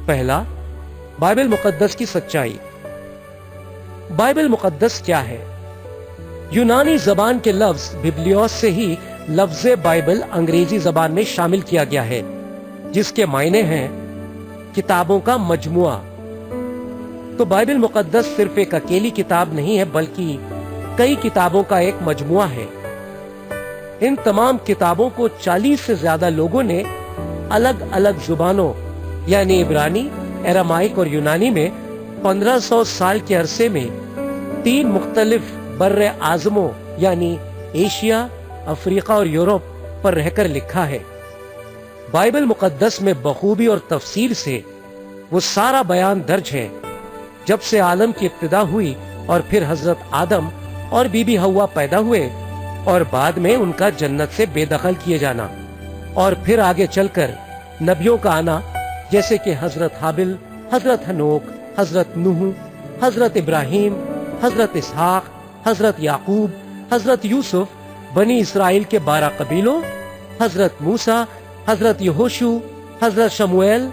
پہلا، بائبل مقدس کی سچائی۔ بائبل مقدس کیا ہے؟ یونانی زبان کے لفظ ببلیوس سے ہی لفظ بائبل انگریزی زبان میں شامل کیا گیا ہے، جس کے معنی ہیں کتابوں کا مجموعہ۔ تو بائبل مقدس صرف ایک اکیلی کتاب نہیں ہے، بلکہ کئی کتابوں کا ایک مجموعہ ہے۔ ان تمام کتابوں کو 40 سے زیادہ لوگوں نے الگ الگ زبانوں یعنی عبرانی، ایرامائک اور یونانی میں 1500 سال کے عرصے میں 3 مختلف بر اعظموں یعنی ایشیا، افریقہ اور یورپ پر رہ کر لکھا ہے۔ بائبل مقدس میں بخوبی اور تفصیل سے وہ سارا بیان درج ہے، جب سے عالم کی ابتدا ہوئی اور پھر حضرت آدم اور بی بی حوا پیدا ہوئے اور بعد میں ان کا جنت سے بے دخل کیے جانا، اور پھر آگے چل کر نبیوں کا آنا، جیسے کہ حضرت حابل، حضرت ہنوک، حضرت نوح، حضرت ابراہیم، حضرت اسحاق، حضرت یعقوب، حضرت یوسف، بنی اسرائیل کے 12 قبیلوں، حضرت موسیٰ، حضرت یہوشو، حضرت شموئیل،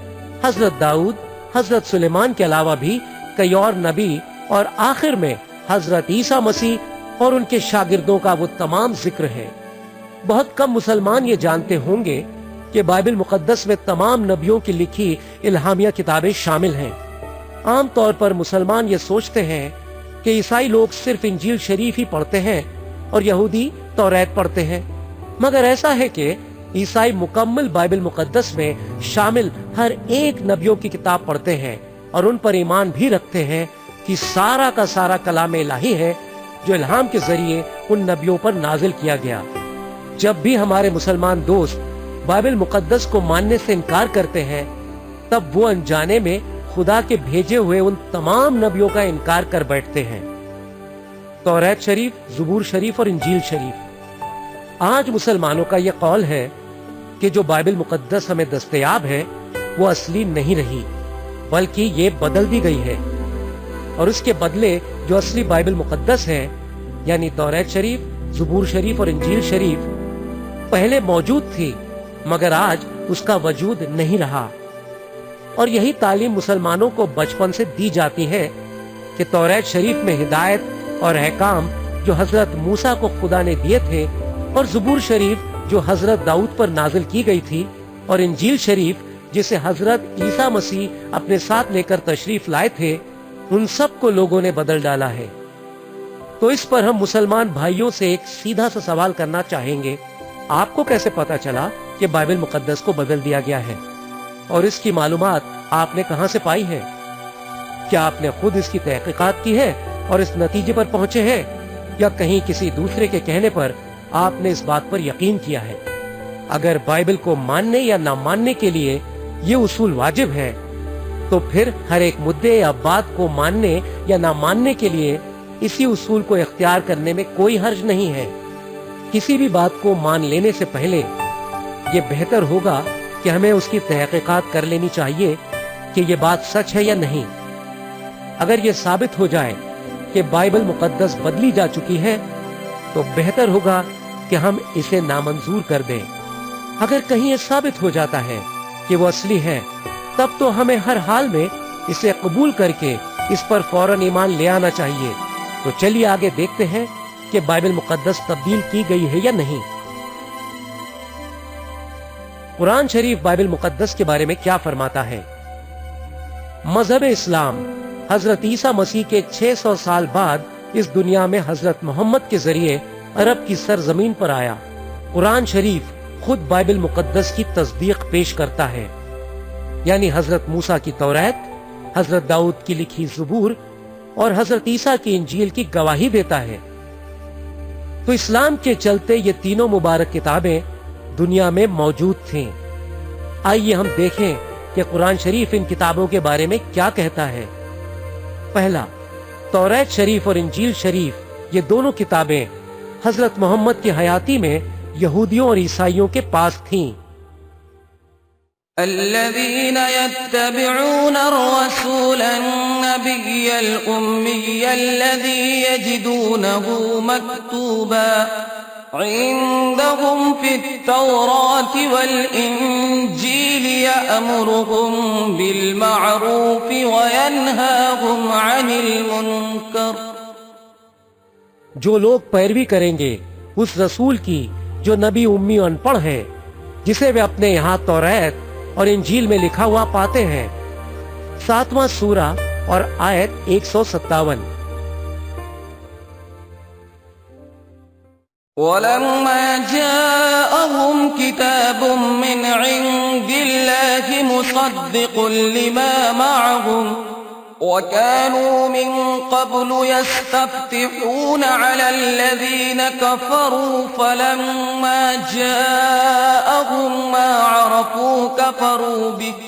حضرت داؤد، حضرت سلیمان کے علاوہ بھی کئی اور نبی، اور آخر میں حضرت عیسیٰ مسیح اور ان کے شاگردوں کا وہ تمام ذکر ہے۔ بہت کم مسلمان یہ جانتے ہوں گے کہ بائبل مقدس میں تمام نبیوں کی لکھی الہامیہ کتابیں شامل ہیں۔ عام طور پر مسلمان یہ سوچتے ہیں کہ عیسائی لوگ صرف انجیل شریف ہی پڑھتے ہیں اور یہودی توریت پڑھتے ہیں، مگر ایسا ہے کہ عیسائی مکمل بائبل مقدس میں شامل ہر ایک نبیوں کی کتاب پڑھتے ہیں اور ان پر ایمان بھی رکھتے ہیں کہ سارا کا سارا کلام الہی ہے جو الہام کے ذریعے ان نبیوں پر نازل کیا گیا۔ جب بھی ہمارے مسلمان دوست بائبل مقدس کو ماننے سے انکار کرتے ہیں، تب وہ انجانے میں خدا کے بھیجے ہوئے ان تمام نبیوں کا انکار کر بیٹھتے ہیں۔ توریت شریف، زبور شریف اور انجیل شریف۔ آج مسلمانوں کا یہ قول ہے کہ جو بائبل مقدس ہمیں دستیاب ہے وہ اصلی نہیں رہی، بلکہ یہ بدل دی گئی ہے، اور اس کے بدلے جو اصلی بائبل مقدس ہے یعنی توریت شریف، زبور شریف اور انجیل شریف پہلے موجود تھی، مگر آج اس کا وجود نہیں رہا۔ اور یہی تعلیم مسلمانوں کو بچپن سے دی جاتی ہے کہ توریت شریف میں ہدایت اور احکام جو حضرت موسیٰ کو خدا نے دیے تھے، اور زبور شریف جو حضرت داؤد پر نازل کی گئی تھی، اور انجیل شریف جسے حضرت عیسیٰ مسیح اپنے ساتھ لے کر تشریف لائے تھے، ان سب کو لوگوں نے بدل ڈالا ہے۔ تو اس پر ہم مسلمان بھائیوں سے ایک سیدھا سا سوال کرنا چاہیں گے، آپ کو کیسے پتا چلا کہ بائبل مقدس کو بدل دیا گیا ہے، اور اس کی معلومات آپ نے کہاں سے پائی ہے؟ کیا آپ نے خود اس کی تحقیقات کی ہے اور اس نتیجے پر پہنچے ہیں، یا کہیں کسی دوسرے کے کہنے پر آپ نے اس بات پر یقین کیا ہے؟ اگر بائبل کو ماننے یا نہ ماننے کے لیے یہ اصول واجب ہے، تو پھر ہر ایک مدعے یا بات کو ماننے یا نہ ماننے کے لیے اسی اصول کو اختیار کرنے میں کوئی حرج نہیں ہے۔ کسی بھی بات کو مان لینے سے پہلے یہ بہتر ہوگا کہ ہمیں اس کی تحقیقات کر لینی چاہیے کہ یہ بات سچ ہے یا نہیں۔ اگر یہ ثابت ہو جائے کہ بائبل مقدس بدلی جا چکی ہے، تو بہتر ہوگا کہ ہم اسے نامنظور کر دیں۔ اگر کہیں یہ ثابت ہو جاتا ہے کہ وہ اصلی ہے، تب تو ہمیں ہر حال میں اسے قبول کر کے اس پر فوراً ایمان لے آنا چاہیے۔ تو چلیے آگے دیکھتے ہیں کہ بائبل مقدس تبدیل کی گئی ہے یا نہیں۔ قرآن شریف بائبل مقدس کے بارے میں کیا فرماتا ہے؟ مذہب اسلام حضرت عیسیٰ مسیح کے 600 سال بعد اس دنیا میں حضرت محمد کے ذریعے عرب کی سرزمین پر آیا۔ قرآن شریف خود بائبل مقدس کی تصدیق پیش کرتا ہے، یعنی حضرت موسیٰ کی توریت، حضرت داؤد کی لکھی زبور اور حضرت عیسیٰ کی انجیل کی گواہی دیتا ہے۔ تو اسلام کے چلتے یہ تینوں مبارک کتابیں دنیا میں موجود تھیں۔ آئیے ہم دیکھیں کہ قرآن شریف ان کتابوں کے بارے میں کیا کہتا ہے۔ پہلا، توریت شریف اور انجیل شریف یہ دونوں کتابیں حضرت محمد کی حیاتی میں یہودیوں اور عیسائیوں کے پاس تھیں۔ الذين يتبعون الرسول النبي الأمي الذي يجدونه عندهم في التوراة والإنجيل يأمرهم بالمعروف وينهاهم عن المنكر. جو لوگ پیروی کریں گے اس رسول کی جو نبی امی ان پڑھ ہے، جسے وہ اپنے یہاں توریت اور انجیل میں لکھا ہوا پاتے ہیں. 7واں سورہ اور آیت 157. وَلَمَّا جَاءَهُمْ كِتَابٌ مِّنْ عِندِ اللَّهِ مُصَدِّقٌ لِّمَا مَعَهُمْ وَكَانُوا مِن قَبْلُ يَسْتَفْتِحُونَ عَلَى الَّذِينَ كَفَرُوا فَلَمَّا جَاءَهُم مَّا عَرَفُوا كَفَرُوا بِهِ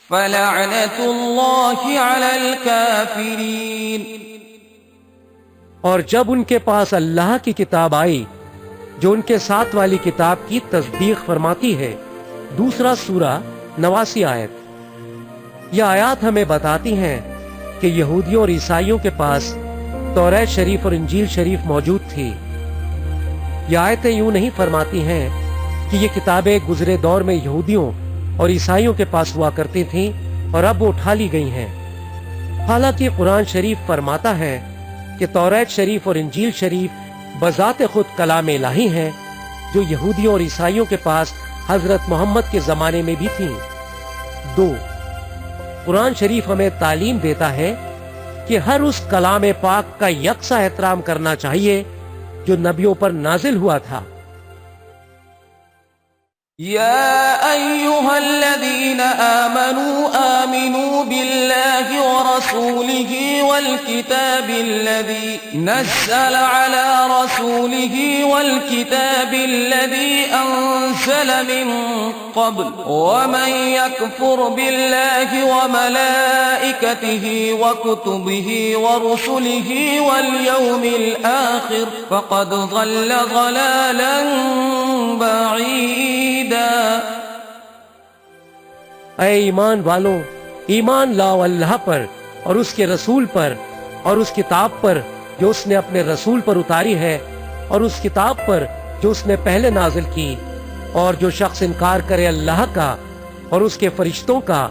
فَلَعْنَةُ اللَّهِ عَلَى الْكَافِرِينَ. اور جب ان کے پاس اللہ کی کتاب آئی جو ان کے ساتھ والی کتاب کی تصدیق فرماتی ہے. 2 سورہ 89 آیت. یہ آیات ہمیں بتاتی ہیں کہ یہودیوں اور عیسائیوں کے پاس توریت شریف اور انجیل شریف موجود تھی. یہ آیتیں یوں نہیں فرماتی ہیں کہ یہ کتابیں گزرے دور میں یہودیوں اور عیسائیوں کے پاس ہوا کرتی تھیں اور اب وہ اٹھا لی گئی ہیں. حالانکہ قرآن شریف فرماتا ہے کہ توریت شریف اور انجیل شریف بذات خود کلام الہی ہیں جو یہودیوں اور عیسائیوں کے پاس حضرت محمد کے زمانے میں بھی تھیں. 2. قرآن شریف ہمیں تعلیم دیتا ہے کہ ہر اس کلام پاک کا یکساں احترام کرنا چاہیے جو نبیوں پر نازل ہوا تھا. يا أيها الذين آمنوا بالله ورسوله والكتاب الذي نزل على رسوله والكتاب الذي أنزل من قبل ومن يكفر بالله وملائكته وكتبه ورسله واليوم الآخر فقد ضل ضلالا بعيدا. اے ایمان والوں، ایمان لاؤ اللہ پر اور اس کے رسول پر اور اس کتاب پر جو اس نے اپنے رسول پر اتاری ہے اور اس کتاب پر جو اس نے پہلے نازل کی. اور جو شخص انکار کرے اللہ کا اور اس کے فرشتوں کا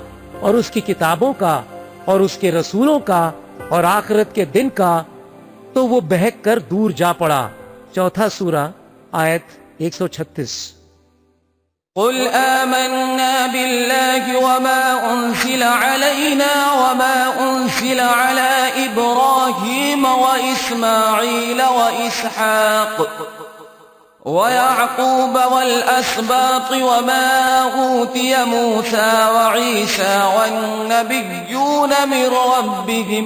اور اس کی کتابوں کا اور اس کے رسولوں کا اور آخرت کے دن کا تو وہ بہک کر دور جا پڑا. 4 سورہ آیت 136. قل آمنا بالله وما أنزل علينا وما أنزل على إبراهيم وإسماعيل وإسحاق ويعقوب والأسباط وما أوتي موسى وعيسى والنبيون من ربهم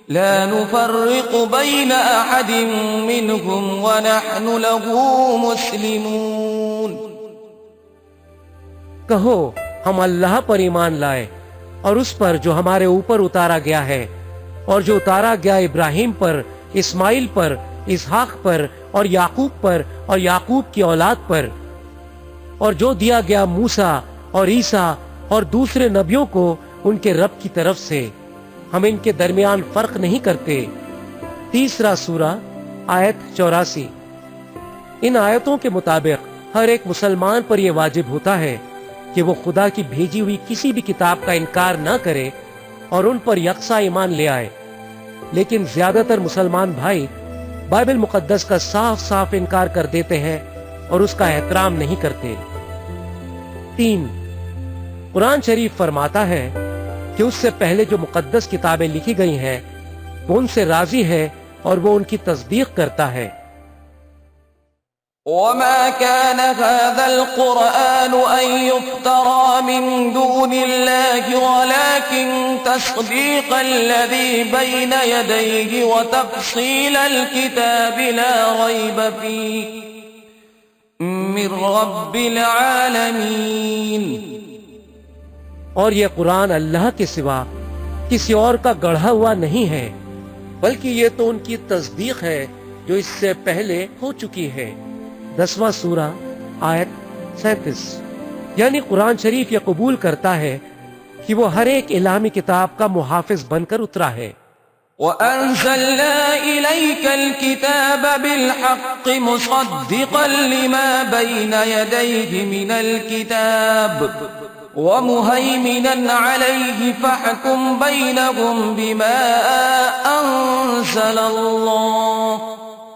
لا نفرق بين أحد منهم ونحن له مسلمون. کہو ہم اللہ پر ایمان لائے اور اس پر جو ہمارے اوپر اتارا گیا ہے اور جو اتارا گیا ابراہیم پر، اسماعیل پر، اسحاق پر اور یعقوب پر اور یعقوب کی اولاد پر، اور جو دیا گیا موسیٰ اور عیسیٰ اور دوسرے نبیوں کو ان کے رب کی طرف سے. ہم ان کے درمیان فرق نہیں کرتے. 3 سورہ آیت 84. ان آیتوں کے مطابق ہر ایک مسلمان پر یہ واجب ہوتا ہے کہ وہ خدا کی بھیجی ہوئی کسی بھی کتاب کا انکار نہ کرے اور ان پر یکساں ایمان لے آئے. لیکن زیادہ تر مسلمان بھائی بائبل مقدس کا صاف صاف انکار کر دیتے ہیں اور اس کا احترام نہیں کرتے. 3. قرآن شریف فرماتا ہے کہ اس سے پہلے جو مقدس کتابیں لکھی گئی ہیں وہ ان سے راضی ہے اور وہ ان کی تصدیق کرتا ہے. وما كان هذا القرآن أن يفترى من دون الله ولكن تصديق الذي بين يديه وتفصيل الكتاب لا ريب فيه من رب العالمين. اور یہ قرآن اللہ کے سوا کسی اور کا گڑھا ہوا نہیں ہے بلکہ یہ تو ان کی تصدیق ہے جو اس سے پہلے ہو چکی ہے. 10واں سورہ آیت 37. یعنی قرآن شریف یہ قبول کرتا ہے کہ وہ ہر ایک الہامی کتاب کا محافظ بن کر اترا ہے. وَأَنزَلْنَا إِلَيْكَ الْكِتَابَ بِالْحَقِّ مُصَدِّقًا لِمَا بَيْنَ يَدَيْهِ مِنَ الْكِتَابِ وَمُهَيْمِنًا عَلَيْهِ فَاحْكُم بَيْنَهُم بِمَا أَنزَلَ اللَّهُ.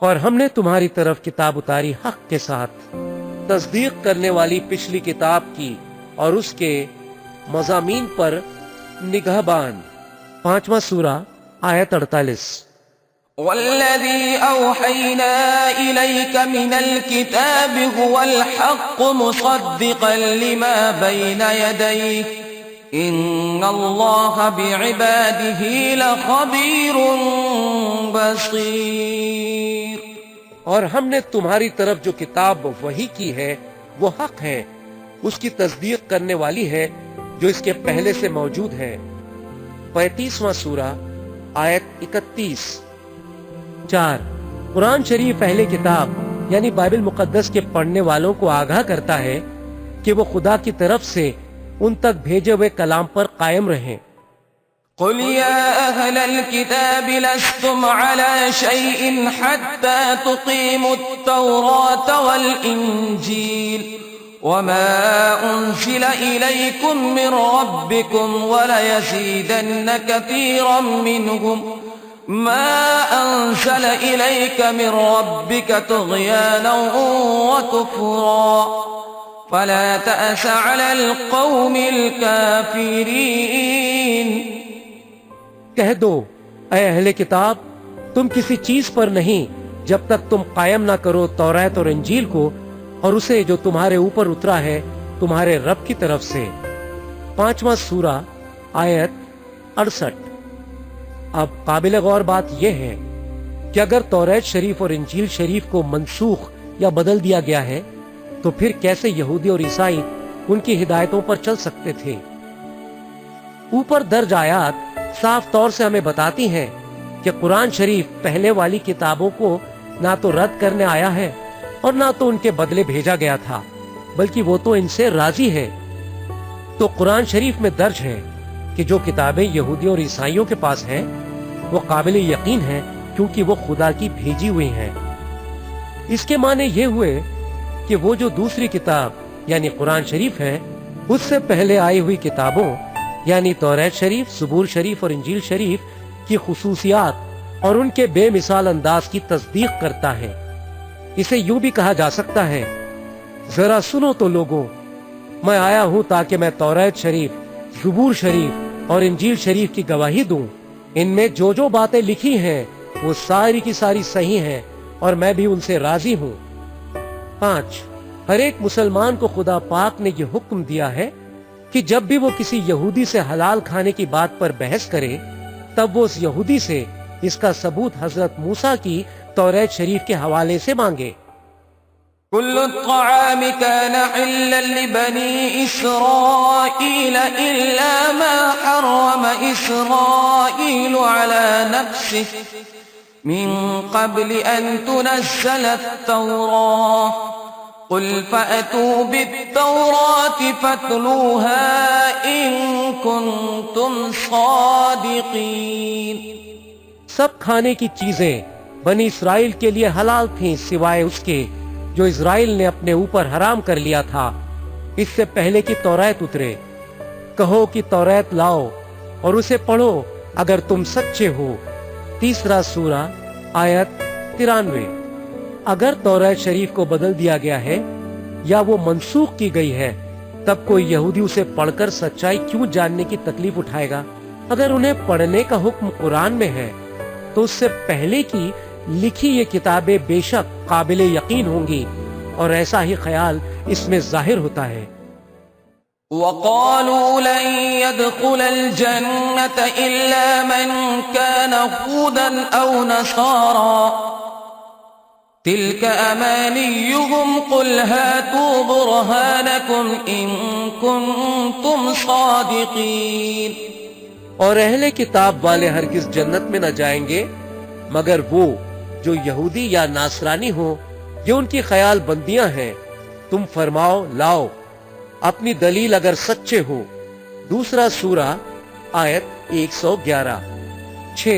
اور ہم نے تمہاری طرف کتاب اتاری حق کے ساتھ، تصدیق کرنے والی پچھلی کتاب کی اور اس کے مضامین پر نگہبان. 5واں سورہ آیت 48. وَالَّذِي أَوْحَيْنَا إِلَيْكَ مِنَ الْكِتَابِ هُوَ الْحَقُّ مُصَدِّقًا لِمَا بَيْنَ يَدَيْهِ إِنَّ اللَّهَ بِعِبَادِهِ لَخَبِيرٌ بَصِيرٌ. اور ہم نے تمہاری طرف جو کتاب وحی کی ہے وہ حق ہے، اس کی تصدیق کرنے والی ہے جو اس کے پہلے سے موجود ہے. 35واں سورہ آیت 31. 4. قرآن شریف اہل کتاب یعنی بائبل مقدس کے پڑھنے والوں کو آگاہ کرتا ہے کہ وہ خدا کی طرف سے ان تک بھیجے ہوئے کلام پر قائم رہیں. قل يا أهل الكتاب لستم على شيء حتى تقيموا التوراة والإنجيل وما أنزل إليكم من ربكم وليزيدن كثيرا منهم ما أنزل إليك من ربك طغيانا وكفرا فلا تأس على القوم الكافرين. کہہ دو اے اہل کتاب، تم کسی چیز پر نہیں جب تک تم قائم نہ کرو تورات اور انجیل کو اور اسے جو تمہارے اوپر اترا ہے تمہارے رب کی طرف سے. 5واں سورہ آیت 68. اب قابل غور بات یہ ہے کہ اگر تورات شریف اور انجیل شریف کو منسوخ یا بدل دیا گیا ہے تو پھر کیسے یہودی اور عیسائی ان کی ہدایتوں پر چل سکتے تھے؟ اوپر درج آیات صاف طور سے ہمیں بتاتی ہیں کہ قرآن شریف پہلے والی کتابوں کو نہ تو رد کرنے آیا ہے اور نہ تو ان کے بدلے بھیجا گیا تھا، بلکہ وہ تو ان سے راضی ہے. تو قرآن شریف میں درج ہے کہ جو کتابیں یہودیوں اور عیسائیوں کے پاس ہیں وہ قابل یقین ہیں کیونکہ وہ خدا کی بھیجی ہوئی ہیں. اس کے معنی یہ ہوئے کہ وہ جو دوسری کتاب یعنی قرآن شریف ہے اس سے پہلے آئی ہوئی کتابوں یعنی تورات شریف، زبور شریف اور انجیل شریف کی خصوصیات اور ان کے بے مثال انداز کی تصدیق کرتا ہے. اسے یوں بھی کہا جا سکتا ہے، ذرا سنو تو لوگوں، میں آیا ہوں تاکہ میں تورات شریف، زبور شریف اور انجیل شریف کی گواہی دوں. ان میں جو جو باتیں لکھی ہیں وہ ساری کی ساری صحیح ہیں اور میں بھی ان سے راضی ہوں. 5. ہر ایک مسلمان کو خدا پاک نے یہ حکم دیا ہے کہ جب بھی وہ کسی یہودی سے حلال کھانے کی بات پر بحث کرے تب وہ اس یہودی سے اس کا ثبوت حضرت موسیٰ کی تورات شریف کے حوالے سے مانگے. كل الطعام كان حلا لبني إسرائيل إلا ما حرم إسرائيل على نفسه من قبل أن تنزل التوراة قل فأتوا بالتوراة فاتلوها إن كنتم صادقين. سب کھانے کی چیزیں بنی اسرائیل کے لیے حلال تھیں سوائے اس کے جو اسرائیل نے اپنے اوپر حرام کر لیا تھا اس سے پہلے کی تورات اترے. کہو کہ تورات لاؤ اور اسے پڑھو اگر تم سچے ہو. 3 سورہ آیت 93. اگر تورات شریف کو بدل دیا گیا ہے یا وہ منسوخ کی گئی ہے تب کوئی یہودی اسے پڑھ کر سچائی کیوں جاننے کی تکلیف اٹھائے گا؟ اگر انہیں پڑھنے کا حکم قرآن میں ہے تو اس سے پہلے کی لکھی یہ کتابیں بے شک قابل یقین ہوں گی اور ایسا ہی خیال اس میں ظاہر ہوتا ہے. وَقَالُوا لَن يَدْخُلَ الْجَنَّةَ إِلَّا مَنْ كَانَ هُودًا أَوْ نَصَارَى تِلْكَ أَمَانِيُّهُمْ قُلْ هَاتُوا بُرْهَانَكُمْ إِن كُنتُمْ صَادِقِينَ. اور اہل کتاب والے ہرگز جنت میں نہ جائیں گے مگر وہ جو یہودی یا ناصرانی ہوں، یہ ان کی خیال بندیاں ہیں. تم فرماؤ لاؤ اپنی دلیل اگر سچے ہو. 2 سورہ آیت 111. 6.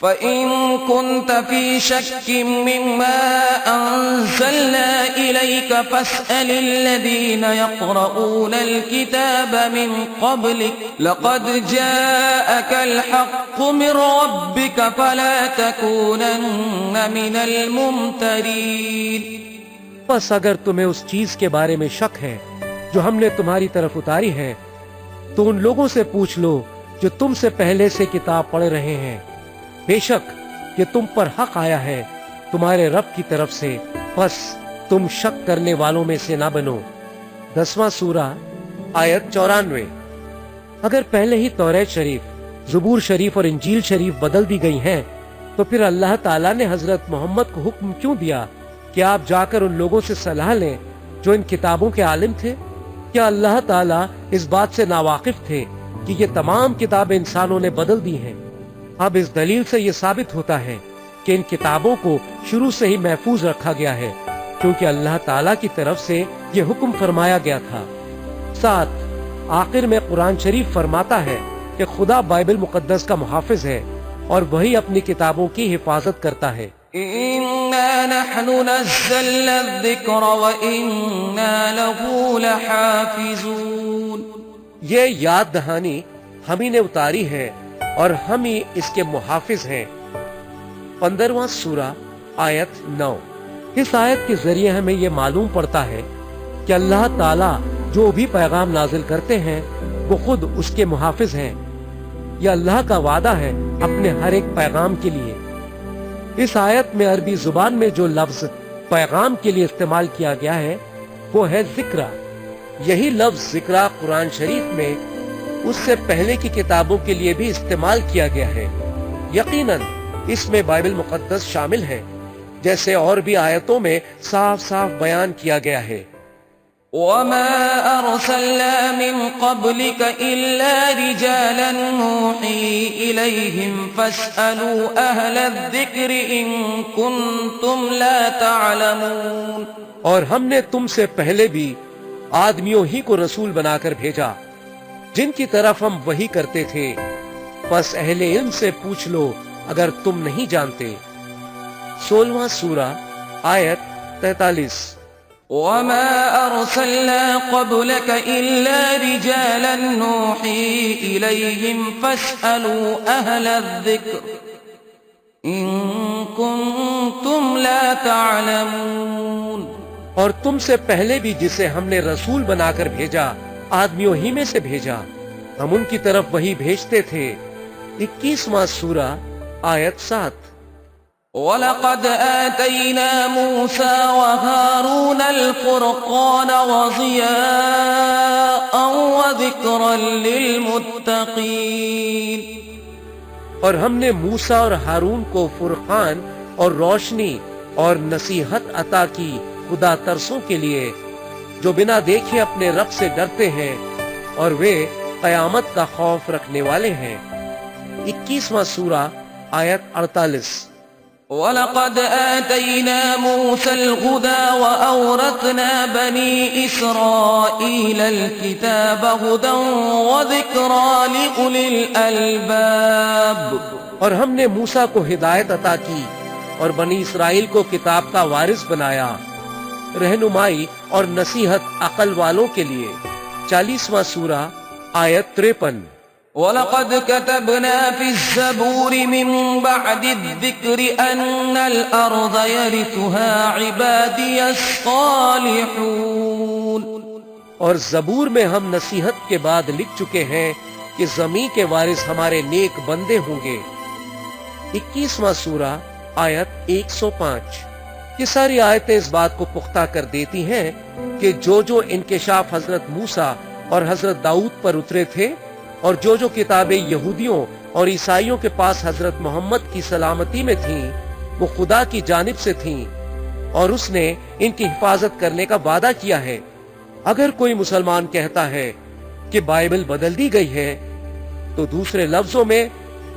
فَإِن كُنتَ فِي شَكٍّ مِّمَّا أَنزَلْنَا إِلَيْكَ فَاسْأَلِ الَّذِينَ يَقْرَؤُونَ الْكِتَابَ مِن قَبْلِكَ لَقَدْ جَاءَكَ الْحَقُّ مِن رَّبِّكَ فَلَا تَكُونَنَّ مِنَ الْمُمْتَرِينَ۔ بس اگر تمہیں اس چیز کے بارے میں شک ہے جو ہم نے تمہاری طرف اتاری ہے تو ان لوگوں سے پوچھ لو جو تم سے پہلے سے کتاب پڑھ رہے ہیں، بے شک کہ تم پر حق آیا ہے تمہارے رب کی طرف سے، بس تم شک کرنے والوں میں سے نہ بنو۔ 10واں سورہ آیت 94۔ اگر پہلے ہی توریت شریف، زبور شریف اور انجیل شریف بدل دی گئی ہیں تو پھر اللہ تعالیٰ نے حضرت محمد کو حکم کیوں دیا کہ آپ جا کر ان لوگوں سے صلاح لیں جو ان کتابوں کے عالم تھے؟ کیا اللہ تعالیٰ اس بات سے ناواقف تھے کہ یہ تمام کتابیں انسانوں نے بدل دی ہیں؟ اب اس دلیل سے یہ ثابت ہوتا ہے کہ ان کتابوں کو شروع سے ہی محفوظ رکھا گیا ہے کیونکہ اللہ تعالیٰ کی طرف سے یہ حکم فرمایا گیا تھا۔ 7، آخر میں قرآن شریف فرماتا ہے کہ خدا بائبل مقدس کا محافظ ہے اور وہی اپنی کتابوں کی حفاظت کرتا ہے۔ إِنَّا نَحْنُ نَزَّلْنَا الذِّكْرَ وَإِنَّا لَهُ لَحَافِظُونَ۔ یہ یاد دہانی ہم ہی نے اتاری ہے اور ہم ہی اس کے محافظ ہیں۔ 15واں سورہ آیت 9۔ اس آیت کے ذریعے ہمیں یہ معلوم پڑتا ہے کہ اللہ تعالیٰ جو بھی پیغام نازل کرتے ہیں وہ خود اس کے محافظ ہیں۔ یہ اللہ کا وعدہ ہے اپنے ہر ایک پیغام کے لیے۔ اس آیت میں عربی زبان میں جو لفظ پیغام کے لیے استعمال کیا گیا ہے وہ ہے ذکرہ۔ یہی لفظ ذکرہ قرآن شریف میں اس سے پہلے کی کتابوں کے لیے بھی استعمال کیا گیا ہے۔ یقیناً اس میں بائبل مقدس شامل ہے، جیسے اور بھی آیتوں میں صاف صاف بیان کیا گیا ہے۔ وَمَا أَرْسَلْنَا مِن قَبْلِكَ إِلَّا رِجَالًا نُوحِي إِلَيْهِمْ فَاسْأَلُوا أَهْلَ الذِّكْرِ إِن كُنتُمْ لَا تَعْلَمُونَ۔ اور ہم نے تم سے پہلے بھی آدمیوں ہی کو رسول بنا کر بھیجا جن کی طرف ہم وحی کرتے تھے، پس اہل علم سے پوچھ لو اگر تم نہیں جانتے۔ 16واں سورہ آیت 43۔ وَمَا أَرْسَلْنَا قَبْلَكَ إِلَّا رِجَالًا نُوحِي إِلَيْهِمْ فَاسْأَلُوا أَهْلَ الذِّكْرِ إِن كُنتُمْ لَا تَعْلَمُونَ۔ اور تم سے پہلے بھی جسے ہم نے رسول بنا کر بھیجا آدمیوں ہی میں سے بھیجا، ہم ان کی طرف وہی بھیجتے تھے۔ 21واں سورہ آیت 7۔ وَلَقَدْ آتَيْنَا مُوسَى وَهَارُونَ الْفُرْقَانَ وَضِيَاءً وَذِكْرًا لِّلْمُتَّقِينَ۔ اور ہم نے موسیٰ اور ہارون کو فرقان اور روشنی اور نصیحت عطا کی خدا ترسوں کے لیے جو بنا دیکھے اپنے رب سے ڈرتے ہیں اور وہ قیامت کا خوف رکھنے والے ہیں۔ 21واں سورہ آیت 48۔ وَلَقَدْ آتَيْنَا مُوسَى الْهُدَى وَأَوْرَثْنَا بَنِي إِسْرَائِيلَ الْكِتَابَ هُدًى وَذِكْرَى لِأُولِي الْأَلْبَابِ۔ اور ہم نے موسیٰ کو ہدایت عطا کی اور بنی اسرائیل کو کتاب کا وارث بنایا، رہنمائی اور نصیحت عقل والوں کے لیے۔ 40واں سورہ آیت 53۔ وَلَقَدْ كَتَبْنَا فِي الزَّبُورِ مِن بَعْدِ الذِّكْرِ أَنَّ الْأَرْضَ يَرِثُهَا عِبَادِيَ الصَّالِحُونَ۔ اور زبور میں ہم نصیحت کے بعد لکھ چکے ہیں کہ زمین کے وارث ہمارے نیک بندے ہوں گے۔ 21واں سورہ آیت 105۔ یہ ساری آیتیں اس بات کو پختہ کر دیتی ہیں کہ جو انکشاف حضرت موسیٰ اور حضرت داؤد پر اترے تھے اور جو کتابیں یہودیوں اور عیسائیوں کے پاس حضرت محمد کی سلامتی میں تھیں وہ خدا کی جانب سے تھیں اور اس نے ان کی حفاظت کرنے کا وعدہ کیا ہے۔ اگر کوئی مسلمان کہتا ہے کہ بائبل بدل دی گئی ہے تو دوسرے لفظوں میں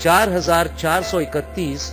4431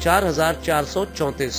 4434।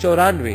94।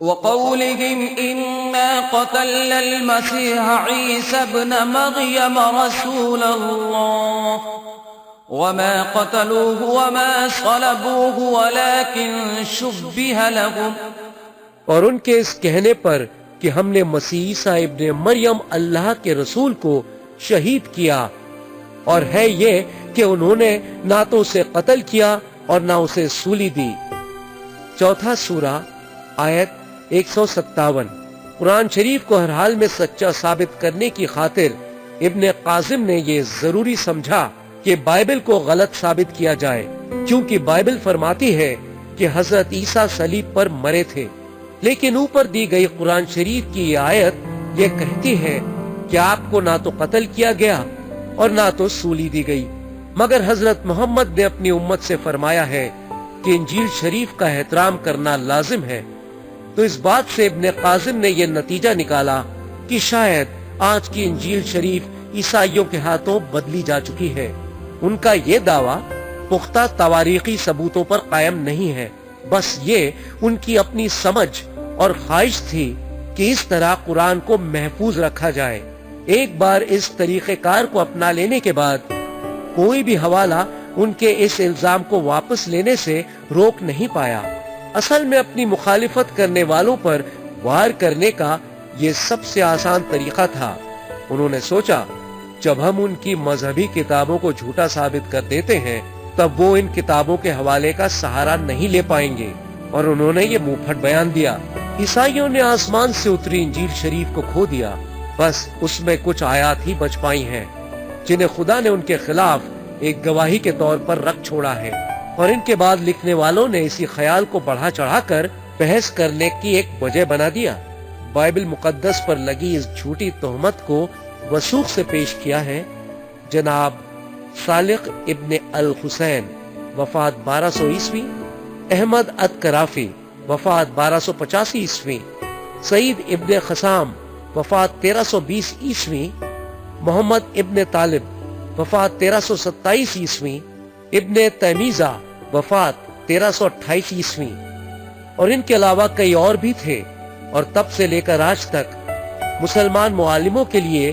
وقولهم إنا قتلنا المسيح عيسى ابن مريم رسول الله وما قتلوه وما صلبوه ولكن شبه لهم، اور ان کے اس کہنے پر کہ ہم نے مسیح عیسیٰ ابن مریم اللہ کے رسول کو شہید کیا، اور ہے یہ کہ انہوں نے نہ تو اسے قتل کیا اور نہ اسے سولی دی۔ چوتھا سورہ آیت 157۔ قرآن شریف کو ہر حال میں سچا ثابت کرنے کی خاطر ابن قاسم نے یہ ضروری سمجھا کہ بائبل کو غلط ثابت کیا جائے، کیونکہ بائبل فرماتی ہے کہ حضرت عیسیٰ صلیب پر مرے تھے، لیکن اوپر دی گئی قرآن شریف کی یہ آیت یہ کہتی ہے کہ آپ کو نہ تو قتل کیا گیا اور نہ تو سولی دی گئی، مگر حضرت محمد نے اپنی امت سے فرمایا ہے کہ انجیل شریف کا احترام کرنا لازم ہے۔ تو اس بات سے ابن قاسم نے یہ نتیجہ نکالا کہ شاید آج کی انجیل شریف عیسائیوں کے ہاتھوں بدلی جا چکی ہے۔ ان کا یہ دعویٰ پختہ تواریخی ثبوتوں پر قائم نہیں ہے، بس یہ ان کی اپنی سمجھ اور خواہش تھی کہ اس طرح قرآن کو محفوظ رکھا جائے۔ ایک بار اس طریقہ کار کو اپنا لینے کے بعد کوئی بھی حوالہ ان کے اس الزام کو واپس لینے سے روک نہیں پایا۔ اصل میں اپنی مخالفت کرنے والوں پر وار کرنے کا یہ سب سے آسان طریقہ تھا۔ انہوں نے سوچا جب ہم ان کی مذہبی کتابوں کو جھوٹا ثابت کر دیتے ہیں تب وہ ان کتابوں کے حوالے کا سہارا نہیں لے پائیں گے، اور انہوں نے یہ منہ پھٹ بیان دیا۔ عیسائیوں نے آسمان سے اتری انجیل شریف کو کھو دیا، بس اس میں کچھ آیات ہی بچ پائی ہیں جنہیں خدا نے ان کے خلاف ایک گواہی کے طور پر رکھ چھوڑا ہے، اور ان کے بعد لکھنے والوں نے اسی خیال کو بڑھا چڑھا کر بحث کرنے کی ایک وجہ بنا دیا۔ بائبل مقدس پر لگی اس جھوٹی تہمت کو وثوق سے پیش کیا ہے جناب صالح ابن الحسین وفات 1200 عیسوی، احمد ادکرافی وفات 1285 عیسوی، سعید ابن خسام وفات 1320 عیسوی، محمد ابن طالب وفات 1327 عیسوی، ابن تیمیزہ وفات 1328 عیسوی، اور ان کے علاوہ کئی اور بھی تھے، اور تب سے لے کر آج تک مسلمان معالموں کے لیے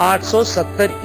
870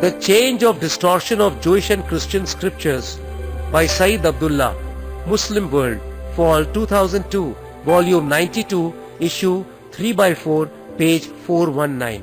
The Change of Distortion of Jewish and Christian Scriptures by Saeed Abdullah, Muslim World, Fall 2002, Volume 92, Issue 3/4, Page 419।